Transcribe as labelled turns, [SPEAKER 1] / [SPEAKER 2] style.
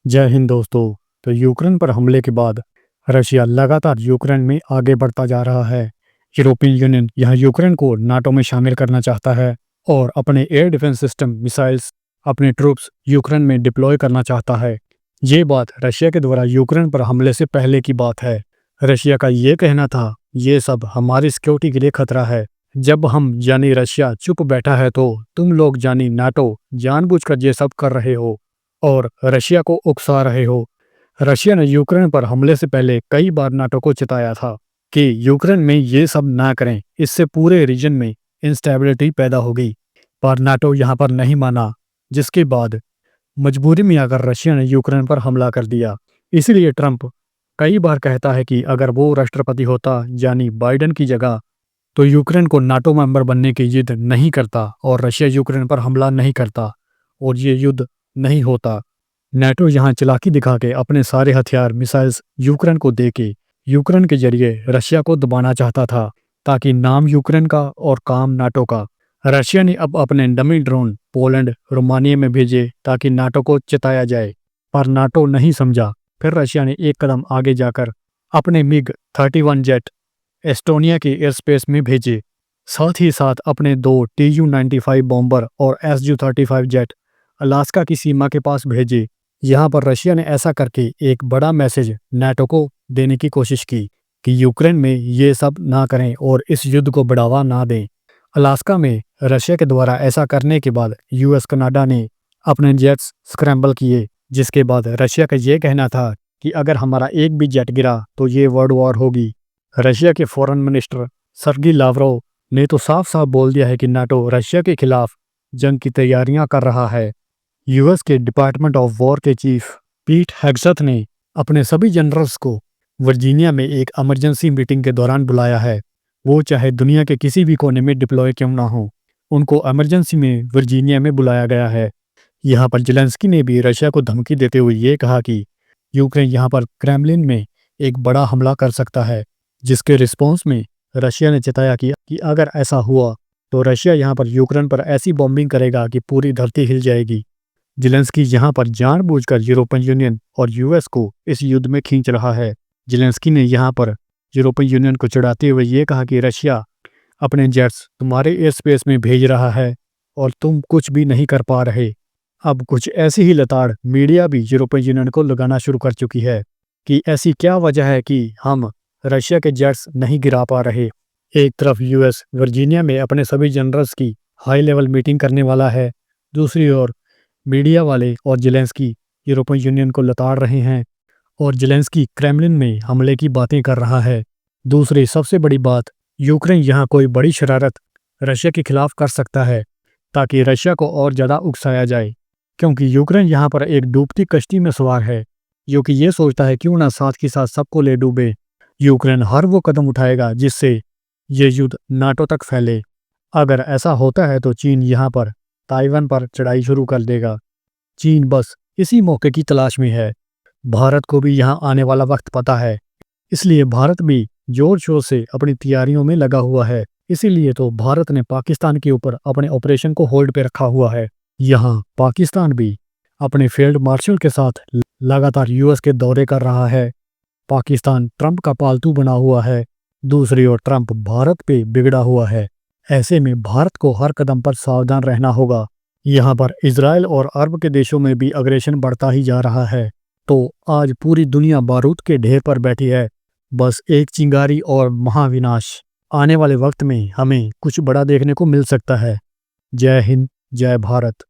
[SPEAKER 1] जय हिंद दोस्तों। तो यूक्रेन पर हमले के बाद रशिया लगातार यूक्रेन में आगे बढ़ता जा रहा है। यूरोपियन यूनियन यह यूक्रेन को नाटो में शामिल करना चाहता है और अपने एयर डिफेंस सिस्टम मिसाइल्स अपने ट्रूप्स यूक्रेन में डिप्लॉय करना चाहता है। ये बात रशिया के द्वारा यूक्रेन पर हमले से पहले की बात है। रशिया का ये कहना था, ये सब हमारी सिक्योरिटी के लिए खतरा है। जब हम यानी रशिया चुप बैठा है तो तुम लोग यानी नाटो जानबूझकर ये सब कर रहे हो और रशिया को उकसा रहे हो। रशिया ने यूक्रेन पर हमले से पहले कई बार नाटो को चिताया था कि यूक्रेन में ये सब ना करें, इससे पूरे रीजन में इंस्टेबिलिटी पैदा होगी। पर नाटो यहाँ पर नहीं माना, जिसके बाद मजबूरी में आकर रशिया ने यूक्रेन पर हमला कर दिया। इसीलिए ट्रंप कई बार कहता है कि अगर वो राष्ट्रपति होता यानी बाइडेन की जगह तो यूक्रेन को नाटो मेंबर बनने की जिद नहीं करता और रशिया यूक्रेन पर हमला नहीं करता और ये युद्ध नहीं होता। नाटो यहाँ चालाकी दिखा के अपने सारे हथियार मिसाइल्स यूक्रेन को दे के यूक्रेन के जरिए रशिया को दबाना चाहता था, ताकि नाम यूक्रेन का और काम नाटो का। रशिया ने अब अपने डमी ड्रोन पोलैंड रोमानिया में भेजे ताकि नाटो को चिताया जाए, पर नाटो नहीं समझा। फिर रशिया ने एक कदम आगे जाकर अपने मिग-31 जेट एस्टोनिया के एयर स्पेस में भेजे, साथ ही साथ अपने 2 Tu-95 बॉम्बर और Su-35 जेट अलास्का की सीमा के पास भेजे। यहाँ पर रशिया ने ऐसा करके एक बड़ा मैसेज नाटो को देने की कोशिश की कि यूक्रेन में ये सब ना करें और इस युद्ध को बढ़ावा ना दें। अलास्का में रशिया के द्वारा ऐसा करने के बाद यूएस कनाडा ने अपने जेट्स स्क्रैम्बल किए, जिसके बाद रशिया का ये कहना था कि अगर हमारा एक भी जेट गिरा तो ये वर्ल्ड वॉर होगी। रशिया के फॉरेन मिनिस्टर सर्गी लावरोव ने तो साफ साफ बोल दिया है कि नाटो रशिया के खिलाफ जंग की तैयारियां कर रहा है। यूएस के डिपार्टमेंट ऑफ वॉर के चीफ पीट हेग्सेथ ने अपने सभी जनरल्स को वर्जीनिया में एक इमरजेंसी मीटिंग के दौरान बुलाया है। वो चाहे दुनिया के किसी भी कोने में डिप्लॉय क्यों ना हो, उनको इमरजेंसी में वर्जीनिया में बुलाया गया है। यहाँ पर जेलेंस्की ने भी रशिया को धमकी देते हुए ये कहा कि यूक्रेन यहाँ पर क्रेमलिन में एक बड़ा हमला कर सकता है, जिसके रिस्पॉन्स में रशिया ने चिताया कि अगर ऐसा हुआ तो रशिया यहाँ पर यूक्रेन पर ऐसी बॉम्बिंग करेगा कि पूरी धरती हिल जाएगी। जेलेंस्की यहाँ पर जानबूझकर यूरोपियन यूनियन और यूएस को इस युद्ध में खींच रहा है। जेलेंस्की ने यहाँ पर यूरोपियन यूनियन को चिढ़ाते हुए ये कहा कि रशिया अपने जेट्स तुम्हारे एयर स्पेस में भेज रहा है और तुम कुछ भी नहीं कर पा रहे। अब कुछ ऐसी ही लताड़ मीडिया भी यूरोपियन यूनियन को लगाना शुरू कर चुकी है कि ऐसी क्या वजह है कि हम रशिया के जेट्स नहीं गिरा पा रहे। एक तरफ यूएस वर्जीनिया में अपने सभी जनरल्स की हाई लेवल मीटिंग करने वाला है, दूसरी ओर मीडिया वाले और जेलेंस्की यूरोपियन यूनियन को लताड़ रहे हैं और जेलेंस्की क्रेमलिन में हमले की बातें कर रहा है। दूसरी सबसे बड़ी बात, यूक्रेन यहाँ कोई बड़ी शरारत रशिया के खिलाफ कर सकता है ताकि रशिया को और ज़्यादा उकसाया जाए, क्योंकि यूक्रेन यहाँ पर एक डूबती कश्ती में सवार है जो कि ये सोचता है क्यों ना साथ के साथ सबको ले डूबे। यूक्रेन हर वो कदम उठाएगा जिससे ये युद्ध नाटो तक फैले। अगर ऐसा होता है तो चीन यहाँ पर ताइवान पर चढ़ाई शुरू कर देगा। चीन बस इसी मौके की तलाश में है। भारत को भी यहाँ आने वाला वक्त पता है, इसलिए भारत भी जोर शोर से अपनी तैयारियों में लगा हुआ है। इसीलिए तो भारत ने पाकिस्तान के ऊपर अपने ऑपरेशन को होल्ड पे रखा हुआ है। यहाँ पाकिस्तान भी अपने फील्ड मार्शल के साथ लगातार यूएस के दौरे कर रहा है। पाकिस्तान ट्रंप का पालतू बना हुआ है, दूसरी ओर ट्रंप भारत पे बिगड़ा हुआ है। ऐसे में भारत को हर कदम पर सावधान रहना होगा। यहाँ पर इजराइल और अरब के देशों में भी अग्रेशन बढ़ता ही जा रहा है। तो आज पूरी दुनिया बारूद के ढेर पर बैठी है, बस एक चिंगारी और महाविनाश। आने वाले वक्त में हमें कुछ बड़ा देखने को मिल सकता है। जय हिंद, जय भारत।